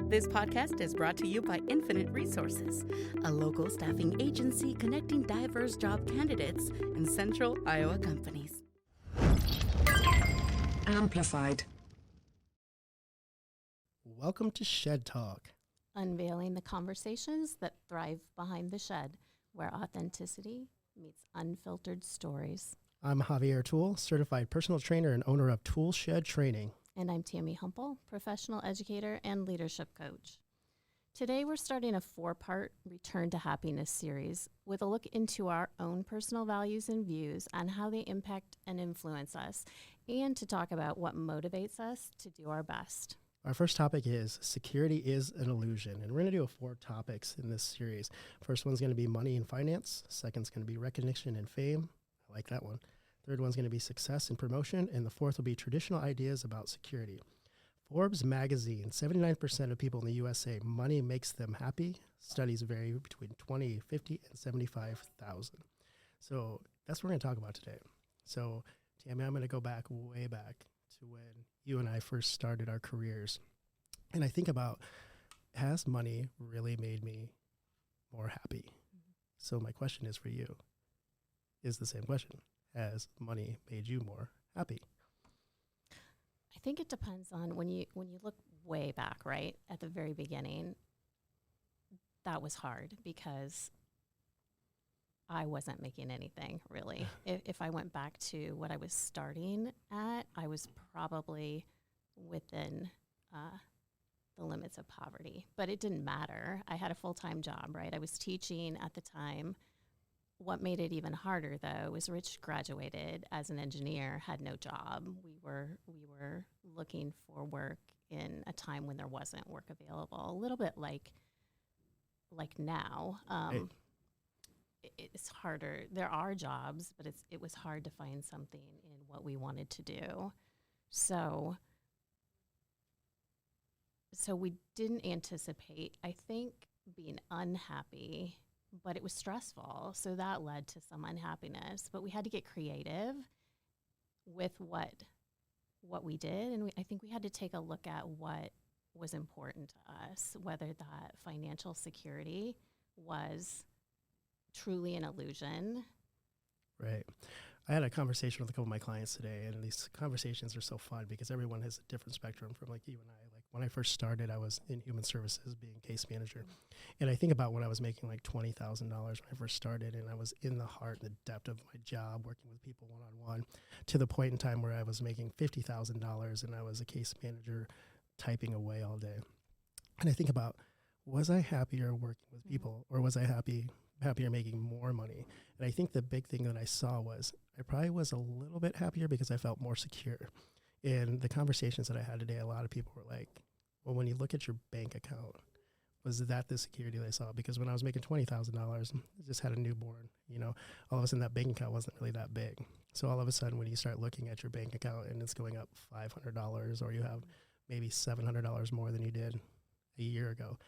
This podcast is brought to you by Infinite Resources, a local staffing agency connecting diverse job candidates in central Iowa companies. Amplified. Welcome to Shed Talk. Unveiling the conversations that thrive behind the shed, where authenticity meets unfiltered stories. I'm Javier Tuel, certified personal trainer and owner of Tool Shed Training. And I'm Tammy Humpal, professional educator and leadership coach. Today we're starting a 4-part Return to Happiness series with a look into our own personal values and views and how they impact and influence us, and to talk about what motivates us to do our best. Our first topic is security is an illusion, and we're going to do 4 topics in this series. First one's going to be money and finance. Second's going to be recognition and fame. I like that one. Third one's going to be success and promotion, and the fourth will be traditional ideas about security. Forbes magazine, 79% of people in the US say money makes them happy. Studies vary between 20, 50, and 75,000. So that's what we're going to talk about today. So, Tammy, I'm going to go back, way back to when you and I first started our careers. And I think about, has money really made me more happy? Mm-hmm. So my question is for you, is the same question. Has money made you more happy? I think it depends on when you look way back, right, at the very beginning, that was hard because I wasn't making anything, really. If I went back to what I was starting at, I was probably within the limits of poverty. But it didn't matter. I had a full-time job, right? I was teaching at the time. What made it even harder, though, was Rich graduated as an engineer, had no job. We were looking for work in a time when there wasn't work available. A little bit like now. It's harder. There are jobs, but it was hard to find something in what we wanted to do. So we didn't anticipate, I think, being unhappy, but it was stressful. So that led to some unhappiness. But we had to get creative with what we did, and I think we had to take a look at what was important to us, whether that financial security was truly an illusion. Right. I had a conversation with a couple of my clients today, and these conversations are so fun because everyone has a different spectrum from like you and I. Like when I first started, I was in human services being case manager. Mm-hmm. And I think about when I was making like $20,000 when I first started, and I was in the heart and the depth of my job working with people one-on-one, to the point in time where I was making $50,000 and I was a case manager typing away all day. And I think about, was I happier working with people, or was I happier making more money? And I think the big thing that I saw was I probably was a little bit happier because I felt more secure. In the conversations that I had today, a lot of people were like, well, when you look at your bank account, was that the security they saw? Because when I was making $20,000, I just had a newborn, all of a sudden that bank account wasn't really that big. So all of a sudden when you start looking at your bank account and it's going up $500, or you have maybe $700 more than you did a year ago,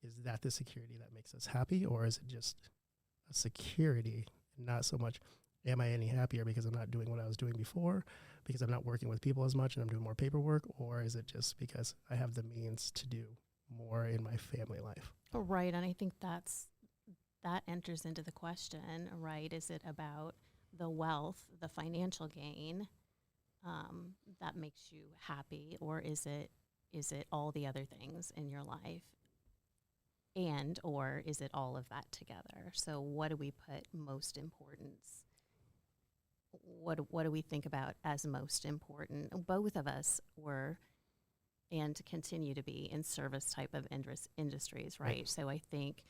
is that the security that makes us happy? Or is it just a security, not so much, am I any happier because I'm not doing what I was doing before, because I'm not working with people as much and I'm doing more paperwork, or is it just because I have the means to do more in my family life? Right, and I think that enters into the question, right? Is it about the wealth, the financial gain that makes you happy, or is it all the other things in your life? And or is it all of that together? So what do we put most importance? What do we think about as most important? Both of us were and continue to be in service type of industries, right? So I think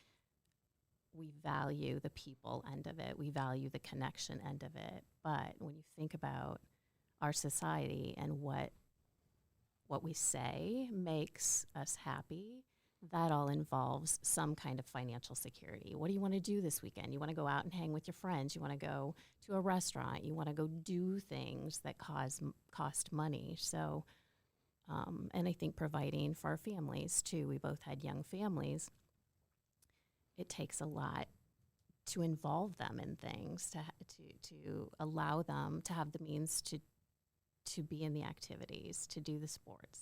we value the people end of it. We value the connection end of it. But when you think about our society and what we say makes us happy, that all involves some kind of financial security. What do you want to do this weekend? You want to go out and hang with your friends. You want to go to a restaurant. You want to go do things that cost money. So, and I think providing for our families too. We both had young families. It takes a lot to involve them in things, to allow them to have the means to be in the activities, to do the sports,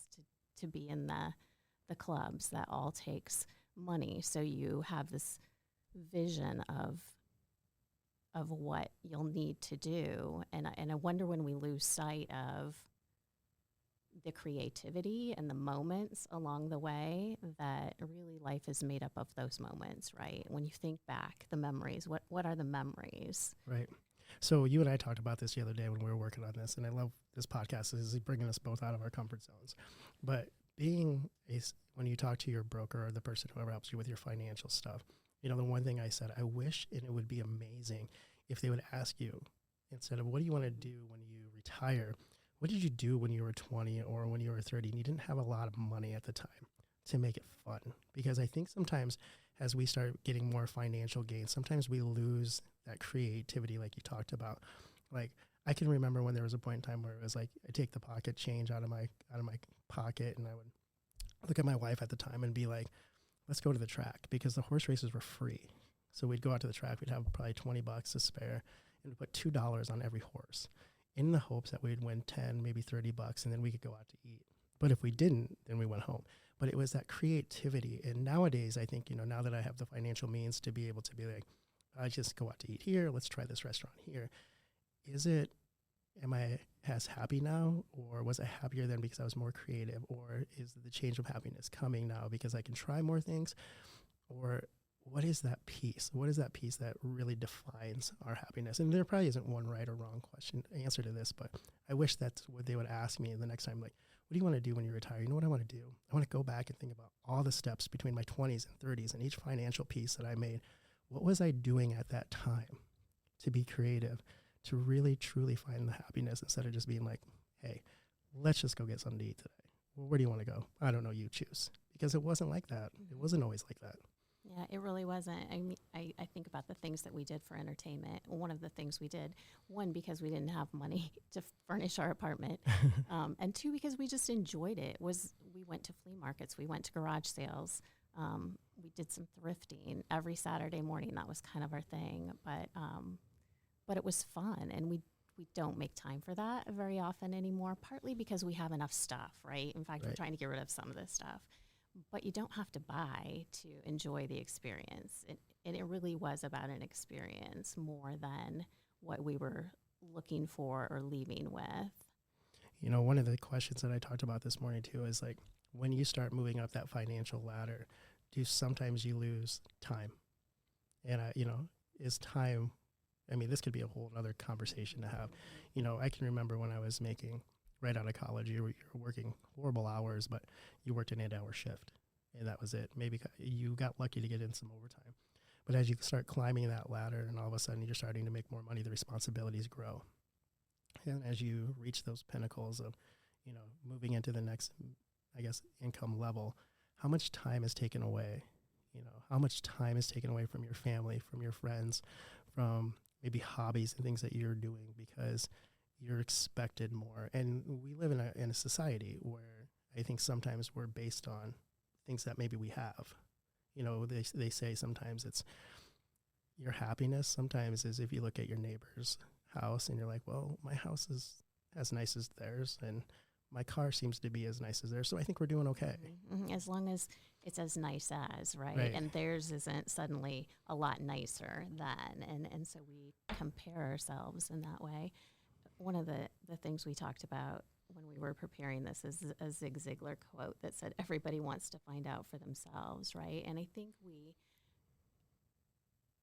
to be in the the clubs. That all takes money. So you have this vision of what you'll need to do. And I wonder when we lose sight of the creativity and the moments along the way, that really life is made up of those moments, right? When you think back, the memories, what are the memories? Right. So you and I talked about this the other day when we were working on this, and I love this podcast is bringing us both out of our comfort zones. But when you talk to your broker or the person whoever helps you with your financial stuff, the one thing I said, I wish, and it would be amazing if they would ask you, instead of what do you want to do when you retire, what did you do when you were 20 or when you were 30 and you didn't have a lot of money at the time, to make it fun? Because I think sometimes as we start getting more financial gains, sometimes we lose that creativity like you talked about. Like, I can remember when there was a point in time where it was like, I take the pocket change out of my pocket, and I would look at my wife at the time and be like, let's go to the track, because the horse races were free. So we'd go out to the track, we'd have probably $20 to spare, and we'd put $2 on every horse in the hopes that we'd win 10, maybe $30, and then we could go out to eat. But if we didn't, then we went home. But it was that creativity. And nowadays, I think, now that I have the financial means to be able to be like, I just go out to eat here, let's try this restaurant here. Am I as happy now, or was I happier then because I was more creative? Or is the change of happiness coming now because I can try more things? Or what is that piece? What is that piece that really defines our happiness? And there probably isn't one right or wrong answer to this, but I wish that's what they would ask me the next time. Like, what do you want to do when you retire? You know what I want to do? I want to go back and think about all the steps between my 20s and 30s and each financial piece that I made. What was I doing at that time to be creative, to really, truly find the happiness, instead of just being like, hey, let's just go get something to eat today. Well, where do you want to go? I don't know, you choose. Because it wasn't like that. It wasn't always like that. Yeah, it really wasn't. I mean, I think about the things that we did for entertainment. One of the things we did, one, because we didn't have money to furnish our apartment, and two, because we just enjoyed it, was we went to flea markets, we went to garage sales, we did some thrifting every Saturday morning. That was kind of our thing, but it was fun, and we don't make time for that very often anymore, partly because we have enough stuff, right? In fact, we're trying to get rid of some of this stuff. But you don't have to buy to enjoy the experience. And it really was about an experience more than what we were looking for or leaving with. One of the questions that I talked about this morning too is like, when you start moving up that financial ladder, sometimes you lose time? And, is time, this could be a whole other conversation to have. I can remember when I was making, right out of college, you were working horrible hours, but you worked an 8-hour shift, and that was it. Maybe you got lucky to get in some overtime. But as you start climbing that ladder, and all of a sudden you're starting to make more money, the responsibilities grow. And as you reach those pinnacles of, moving into the next, income level, how much time is taken away? How much time is taken away from your family, from your friends, from maybe hobbies and things that you're doing because you're expected more. And we live in a society where I think sometimes we're based on things that maybe we have. They say sometimes it's your happiness sometimes is if you look at your neighbor's house and you're like, well, my house is as nice as theirs, and my car seems to be as nice as theirs, so I think we're doing okay. Mm-hmm. As long as it's as nice as, right? And theirs isn't suddenly a lot nicer than, and so we compare ourselves in that way. One of the things we talked about when we were preparing this is a Zig Ziglar quote that said, everybody wants to find out for themselves, right? And I think we,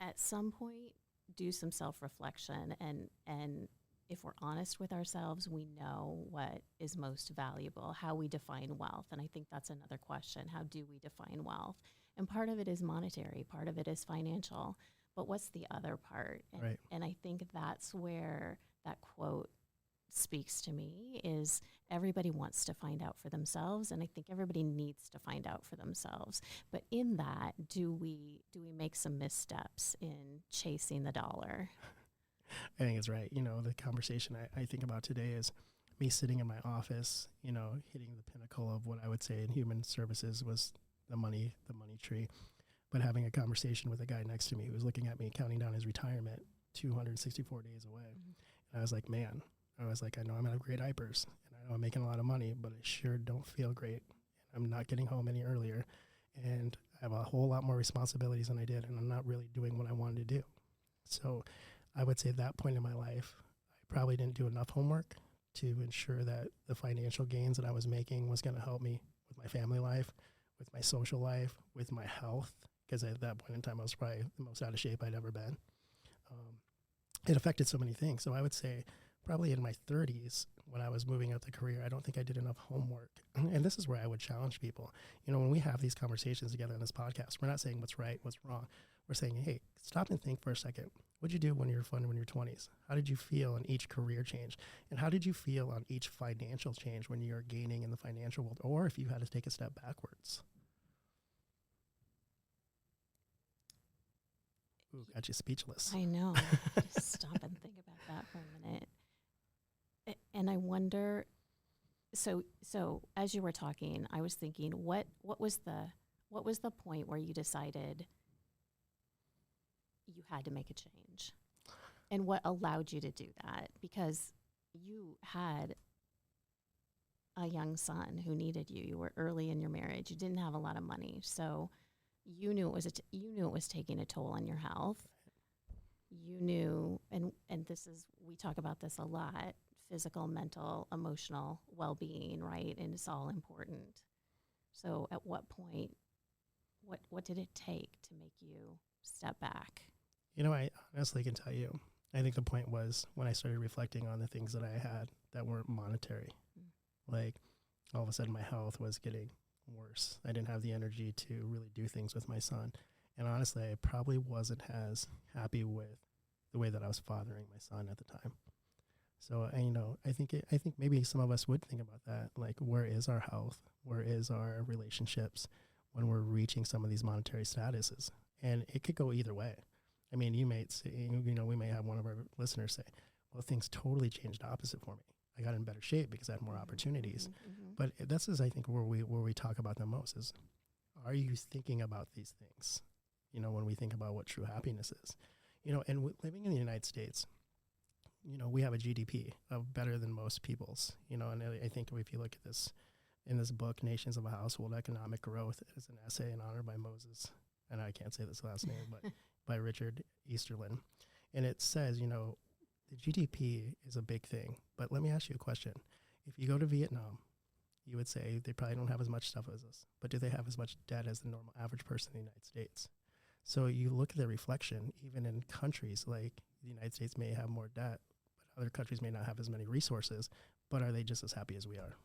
at some point, do some self-reflection, and if we're honest with ourselves, we know what is most valuable, how we define wealth. And I think that's another question. How do we define wealth? And part of it is monetary, part of it is financial, but what's the other part? And I think that's where that quote speaks to me, is everybody wants to find out for themselves, and I think everybody needs to find out for themselves. But in that, do we make some missteps in chasing the dollar? I think it's right. The conversation I think about today is me sitting in my office, hitting the pinnacle of what I would say in human services was the money tree, but having a conversation with a guy next to me who was looking at me counting down his retirement 264 days away. Mm-hmm. And I was like, I know I'm going to have great IPers, and I know I'm making a lot of money, but I sure don't feel great. I'm not getting home any earlier, and I have a whole lot more responsibilities than I did, and I'm not really doing what I wanted to do. So I would say at that point in my life, I probably didn't do enough homework to ensure that the financial gains that I was making was going to help me with my family life, with my social life, with my health, because at that point in time, I was probably the most out of shape I'd ever been. It affected so many things. So I would say probably in my 30s, when I was moving up the career, I don't think I did enough homework. And this is where I would challenge people. You know, when we have these conversations together in this podcast, we're not saying what's right, what's wrong. We're saying, hey, stop and think for a second. What'd you do when you were fun when you were 20s? How did you feel in each career change? And how did you feel on each financial change when you're gaining in the financial world, or if you had to take a step backwards? Ooh, got you speechless. I know. Just stop and think about that for a minute. And I wonder, so as you were talking, I was thinking, what was the point where you decided you had to make a change? And what allowed you to do that? Because you had a young son who needed you. You were early in your marriage. You didn't have a lot of money. So you knew it was taking a toll on your health. You knew, and this is, we talk about this a lot, physical, mental, emotional well-being, right? And it's all important. So at what point, what did it take to make you step back? You know, I honestly can tell you, I think the point was when I started reflecting on the things that I had that weren't monetary. Like, all of a sudden my health was getting worse. I didn't have the energy to really do things with my son. And honestly, I probably wasn't as happy with the way that I was fathering my son at the time. So, you know, I think maybe some of us would think about that. Like, where is our health? Where is our relationships when we're reaching some of these monetary statuses? And it could go either way. I mean, you may say, you know, we may have one of our listeners say, well, things totally changed opposite for me. I got in better shape because I had more opportunities. Mm-hmm. But this is, I think, where we talk about them most is, are you thinking about these things? You know, when we think about what true happiness is, you know, and living in the United States, you know, we have a GDP of better than most people's, you know, and I think if you look at this in this book, Nations of a Household, Economic Growth, is an essay in honor by Moses, and I can't say this last name, but by Richard Easterlin. And it says, you know, the GDP is a big thing, but let me ask you a question. If you go to Vietnam, you would say they probably don't have as much stuff as us, but do they have as much debt as the normal average person in the United States? So you look at the reflection, even in countries like the United States may have more debt, but other countries may not have as many resources, but are they just as happy as we are?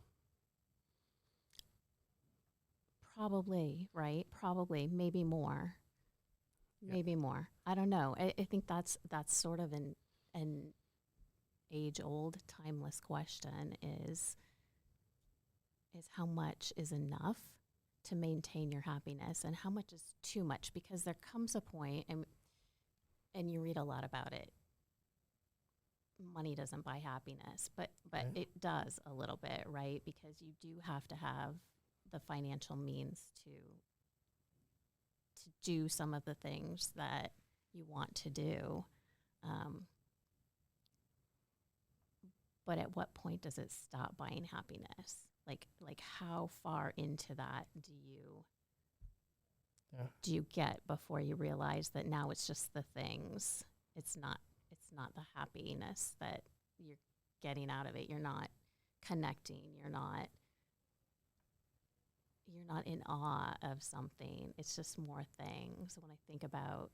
Probably, right? Probably, maybe more. Yeah. Maybe more. I don't know. I think that's sort of an age-old, timeless question is how much is enough to maintain your happiness and how much is too much? Because there comes a point, and you read a lot about it, money doesn't buy happiness, but right. It does a little bit, right? Because you do have to have the financial means to do some of the things that you want to do. But at what point does it stop buying happiness? Like how far into that do you get before you realize that now it's just the things? It's not the happiness that you're getting out of it. You're not connecting. You're not in awe of something. It's just more things. When I think about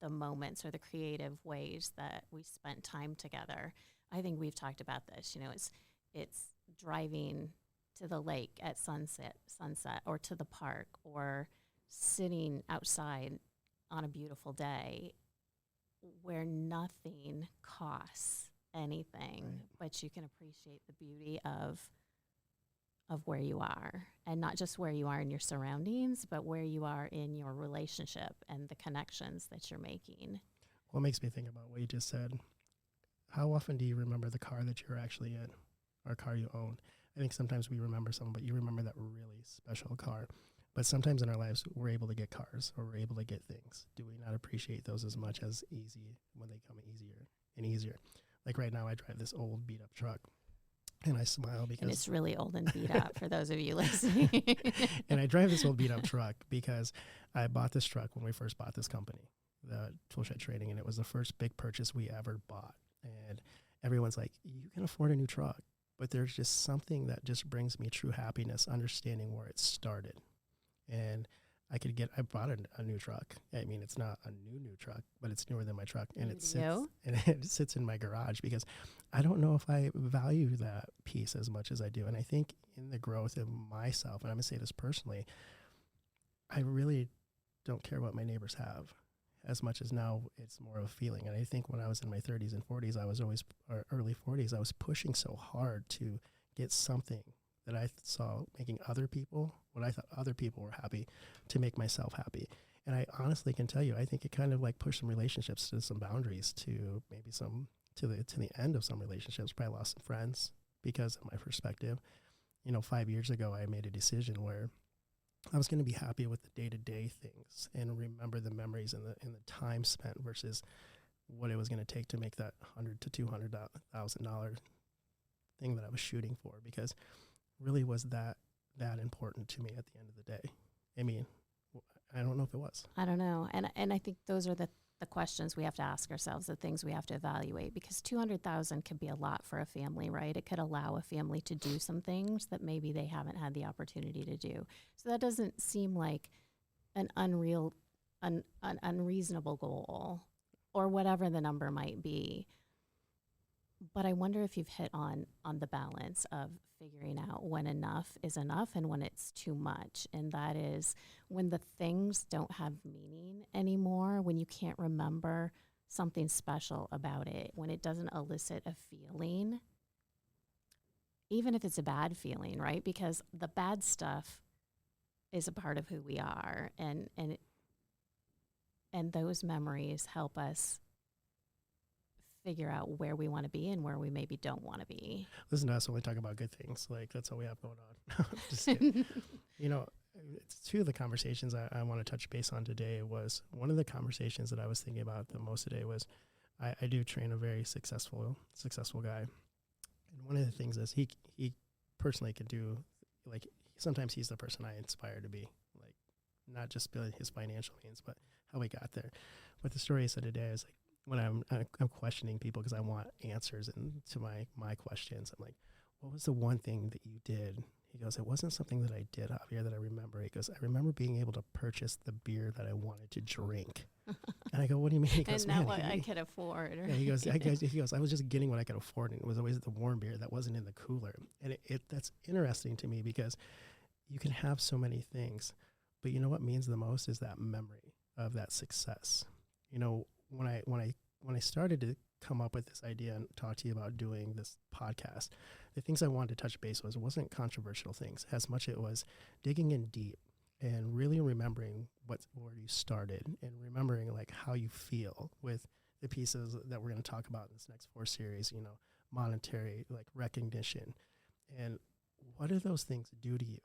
the moments or the creative ways that we spent time together, I think we've talked about this. You know, it's driving to the lake at sunset, or to the park, or sitting outside on a beautiful day where nothing costs anything, right. But you can appreciate the beauty of where you are, and not just where you are in your surroundings, but where you are in your relationship and the connections that you're making. Well, it makes me think about what you just said. How often do you remember the car that you're actually in, or car you own? I think sometimes we remember some, but you remember that really special car. But sometimes in our lives, we're able to get cars, or we're able to get things. Do we not appreciate those as much as easy when they come easier and easier? Like right now, I drive this old beat-up truck. And I smile because... And it's really old and beat up for those of you listening. And I drive this old beat up truck because I bought this truck when we first bought this company, the Tool Shed Trading, and it was the first big purchase we ever bought. And everyone's like, you can afford a new truck. But there's just something that just brings me true happiness, understanding where it started. And I bought a new truck. I mean, it's not a new truck, but it's newer than my truck. And it sits in my garage because I don't know if I value that piece as much as I do. And I think in the growth of myself, and I'm going to say this personally, I really don't care what my neighbors have as much as now it's more of a feeling. And I think when I was in my 30s and 40s, or early 40s, I was pushing so hard to get something that I saw making other people, what I thought other people were happy, to make myself happy. And I honestly can tell you, I think it kind of like pushed some relationships to some boundaries, to maybe to the end of some relationships. Probably lost some friends because of my perspective. 5 years ago, I made a decision where I was going to be happy with the day-to-day things and remember the memories and the time spent versus what it was going to take to make that $100,000 to $200,000 thing that I was shooting for, because really was that important to me at the end of the day. I mean, I don't know if it was. I don't know. And I think those are the questions we have to ask ourselves, the things we have to evaluate, because $200,000 could be a lot for a family, right? It could allow a family to do some things that maybe they haven't had the opportunity to do. So that doesn't seem like an unreasonable goal, or whatever the number might be. But I wonder if you've hit on the balance of figuring out when enough is enough and when it's too much. And that is when the things don't have meaning anymore, when you can't remember something special about it, when it doesn't elicit a feeling, even if it's a bad feeling, right? Because the bad stuff is a part of who we are. And those memories help us figure out where we want to be and where we maybe don't want to be. Listen to us when we talk about good things. Like, that's all we have going on. Just kidding. It's two of the conversations I want to touch base on today. Was one of the conversations that I was thinking about the most today was I do train a very successful guy. And one of the things is he personally can do, like, sometimes he's the person I inspire to be, like, not just his financial means, but how we got there. But the story I said today is, like, when I'm questioning people because I want answers to my questions, I'm like, what was the one thing that you did? He goes, it wasn't something that I did, Javier, that I remember. He goes, I remember being able to purchase the beer that I wanted to drink. And I go, what do you mean? He goes, and not what I could afford. Yeah, he goes, I was just getting what I could afford, and it was always the warm beer that wasn't in the cooler. And that's interesting to me, because you can have so many things, but you know what means the most is that memory of that success. When I started to come up with this idea and talk to you about doing this podcast, the things I wanted to touch base wasn't controversial things as much it was digging in deep and really remembering where you started, and remembering like how you feel with the pieces that we're going to talk about in this next 4 series, monetary, like recognition, and what do those things do to you?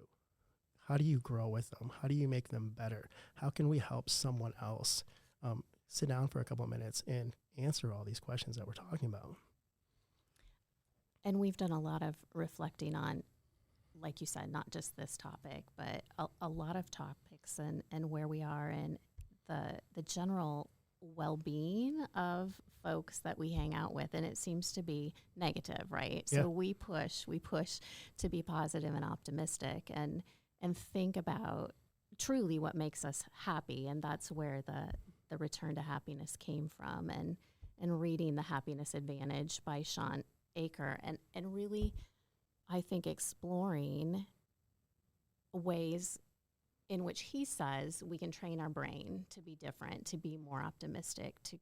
How do you grow with them? How do you make them better? How can we help someone else? Sit down for a couple of minutes and answer all these questions that we're talking about. And we've done a lot of reflecting on, like you said, not just this topic, but a lot of topics and where we are and the general well-being of folks that we hang out with. And it seems to be negative, right? Yeah. So we push to be positive and optimistic and think about truly what makes us happy. And that's where the return to happiness came from, and reading The Happiness Advantage by Sean Aker, and really, I think, exploring ways in which he says we can train our brain to be different, to be more optimistic, to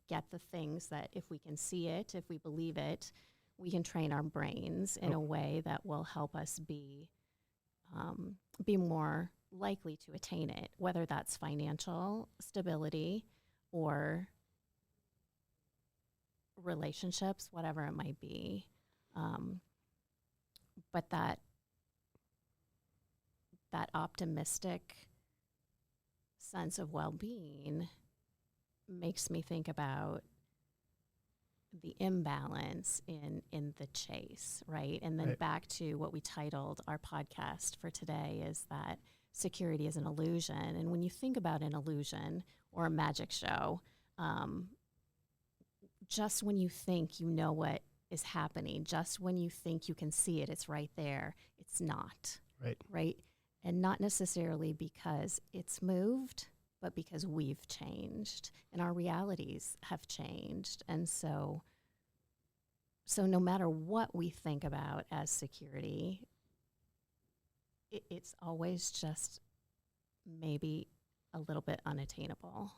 get the things that if we can see it, if we believe it, we can train our brains in a way that will help us be more likely to attain it, whether that's financial stability or relationships, whatever it might be. But that optimistic sense of well-being makes me think about the imbalance in the chase, right? And then Right. back to what we titled our podcast for today is that security is an illusion. And when you think about an illusion or a magic show, just when you think you know what is happening, just when you think you can see it, it's right there, it's not, Right. right? And not necessarily because it's moved, but because we've changed and our realities have changed. And so no matter what we think about as security, it's always just maybe a little bit unattainable.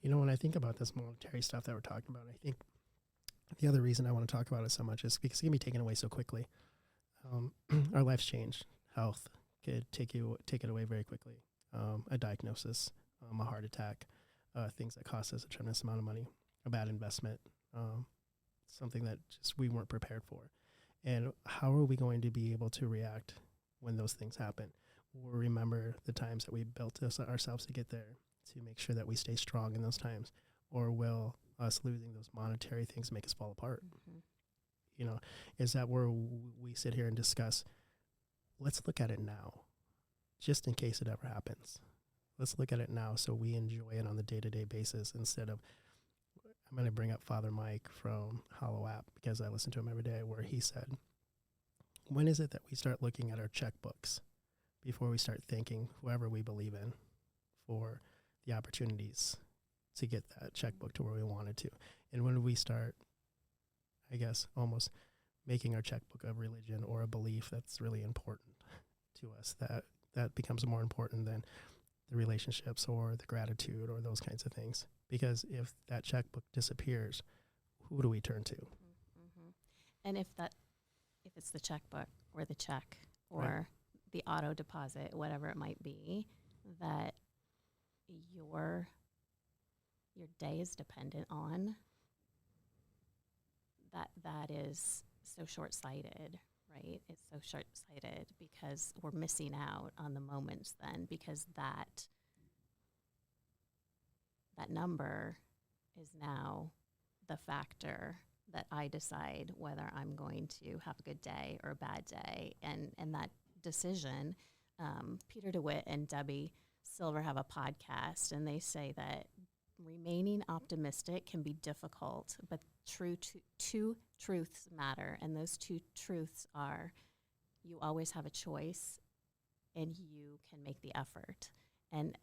You know, when I think about this monetary stuff that we're talking about, I think the other reason I want to talk about it so much is because it can be taken away so quickly. Our lives change. Health could take it away very quickly. A diagnosis, a heart attack, things that cost us a tremendous amount of money, a bad investment, something that just we weren't prepared for. And how are we going to be able to react when those things happen? We'll remember the times that we built ourselves to get there, to make sure that we stay strong in those times, or will us losing those monetary things make us fall apart? Mm-hmm. You know, is that where we sit here and discuss, let's look at it now, just in case it ever happens. Let's look at it now so we enjoy it on the day-to-day basis instead of, I'm going to bring up Father Mike from Hollow App because I listen to him every day, where he said, when is it that we start looking at our checkbooks before we start thanking whoever we believe in for the opportunities to get that checkbook to where we wanted to? And when do we start, I guess, almost making our checkbook a religion or a belief that's really important to us, that becomes more important than the relationships or the gratitude or those kinds of things? Because if that checkbook disappears, who do we turn to? Mm-hmm. And if it's the checkbook or the check or Right. the auto deposit, whatever it might be, that your day is dependent on, that is so short-sighted, right? It's so short-sighted because we're missing out on the moments then, because that number is now the factor that I decide whether I'm going to have a good day or a bad day. And that decision, Peter DeWitt and Debbie Silver have a podcast, and they say that remaining optimistic can be difficult, but two truths matter. And those two truths are, you always have a choice and you can make the effort. And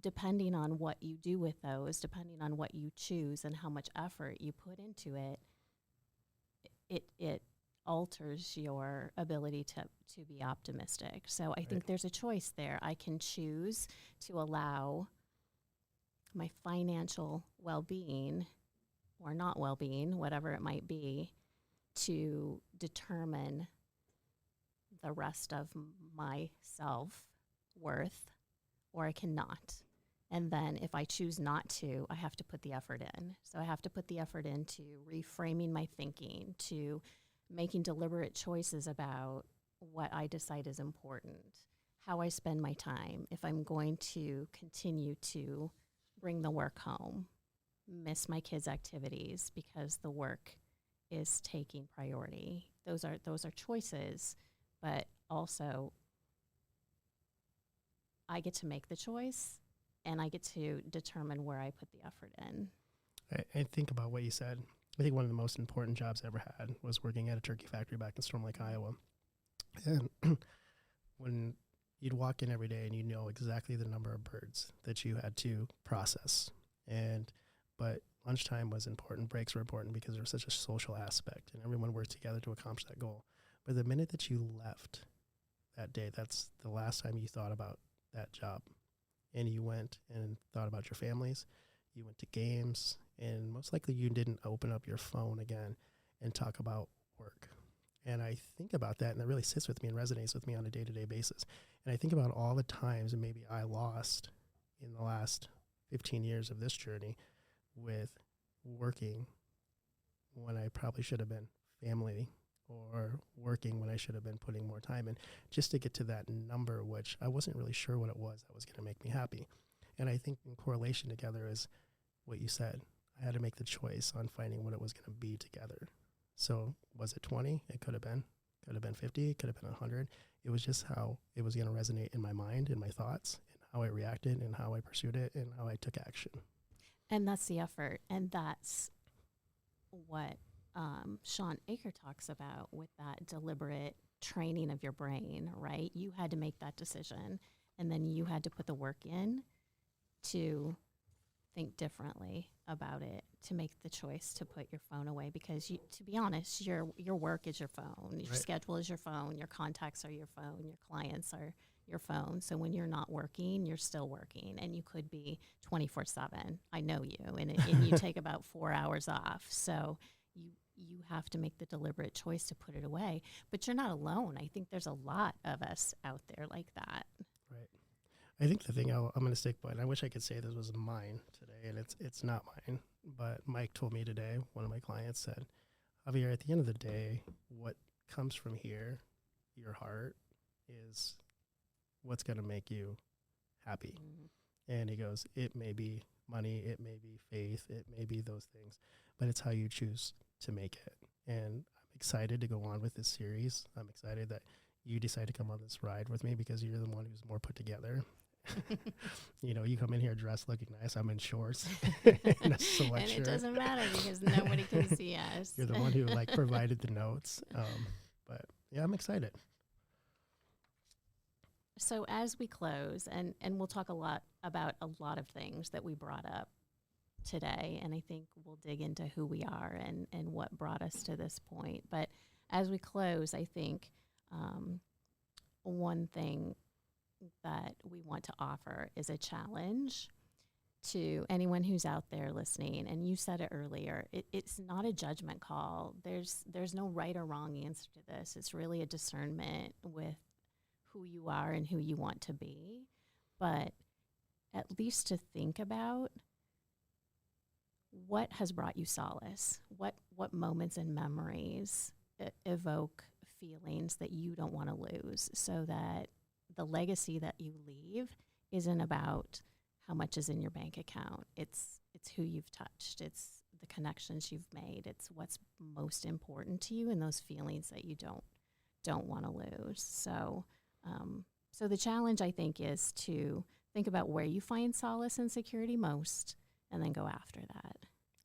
depending on what you do with those, depending on what you choose and how much effort you put into it, it alters your ability to be optimistic. So I think there's a choice there. I can choose to allow my financial well-being or not well-being, whatever it might be, to determine the rest of my self-worth, or I cannot. And then if I choose not to, I have to put the effort in. So I have to put the effort into reframing my thinking, to making deliberate choices about what I decide is important, how I spend my time, if I'm going to continue to bring the work home, miss my kids' activities because the work is taking priority. Those are choices, but also I get to make the choice, and I get to determine where I put the effort in. I think about what you said. I think one of the most important jobs I ever had was working at a turkey factory back in Storm Lake, Iowa. And when you'd walk in every day and you know exactly the number of birds that you had to process. But lunchtime was important, breaks were important because there was such a social aspect and everyone worked together to accomplish that goal. But the minute that you left that day, that's the last time you thought about that job. And you went and thought about your families, you went to games, and most likely you didn't open up your phone again and talk about work. And I think about that, and it really sits with me and resonates with me on a day-to-day basis. And I think about all the times and maybe I lost in the last 15 years of this journey with working when I probably should have been family, or working when I should have been putting more time in, just to get to that number, which I wasn't really sure what it was that was going to make me happy. And I think in correlation together is what you said. I had to make the choice on finding what it was going to be together. So was it 20? It could have been 50, it could have been 100. It was just how it was going to resonate in my mind, in my thoughts, and how I reacted and how I pursued it and how I took action. And that's the effort. And that's what Sean Aker talks about with that deliberate training of your brain, right? You had to make that decision, and then you had to put the work in to think differently about it, to make the choice to put your phone away, because you, to be honest, your work is your phone, your schedule is your phone, your contacts are your phone, your clients are your phone. So when you're not working, you're still working, and you could be 24/7. I know you, and you take about 4 hours off. So you have to make the deliberate choice to put it away. But you're not alone. I think there's a lot of us out there like that. Right. I think the thing I'm going to stick by, and I wish I could say this was mine today, and it's not mine, but Mike told me today, one of my clients said, Javier, at the end of the day, what comes from here, your heart, is what's going to make you happy. Mm-hmm. And he goes, it may be money, it may be faith, it may be those things, but it's how you choose to make it. And I'm excited to go on with this series. I'm excited that you decide to come on this ride with me, because you're the one who's more put together. You know, you come in here dressed looking nice. I'm in shorts and a sweatshirt. And it doesn't matter because nobody can see us. You're the one who provided the notes. But yeah, I'm excited. So as we close, and we'll talk a lot about a lot of things that we brought up today, and I think we'll dig into who we are and what brought us to this point. But as we close, I think one thing that we want to offer is a challenge to anyone who's out there listening. And you said it earlier, it's not a judgment call. There's no right or wrong answer to this. It's really a discernment with who you are and who you want to be. But at least to think about what has brought you solace, what moments and memories evoke feelings that you don't want to lose, so that the legacy that you leave isn't about how much is in your bank account. It's who you've touched. It's the connections you've made. It's what's most important to you and those feelings that you don't want to lose. So the challenge, I think, is to think about where you find solace and security most, and then go after that.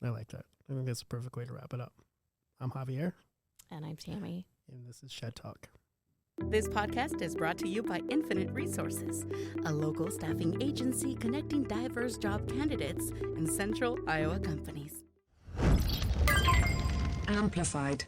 I like that. I think that's a perfect way to wrap it up. I'm Javier. And I'm Tammy. And this is Shed Talk. This podcast is brought to you by Infinite Resources, a local staffing agency connecting diverse job candidates in central Iowa companies. Amplified.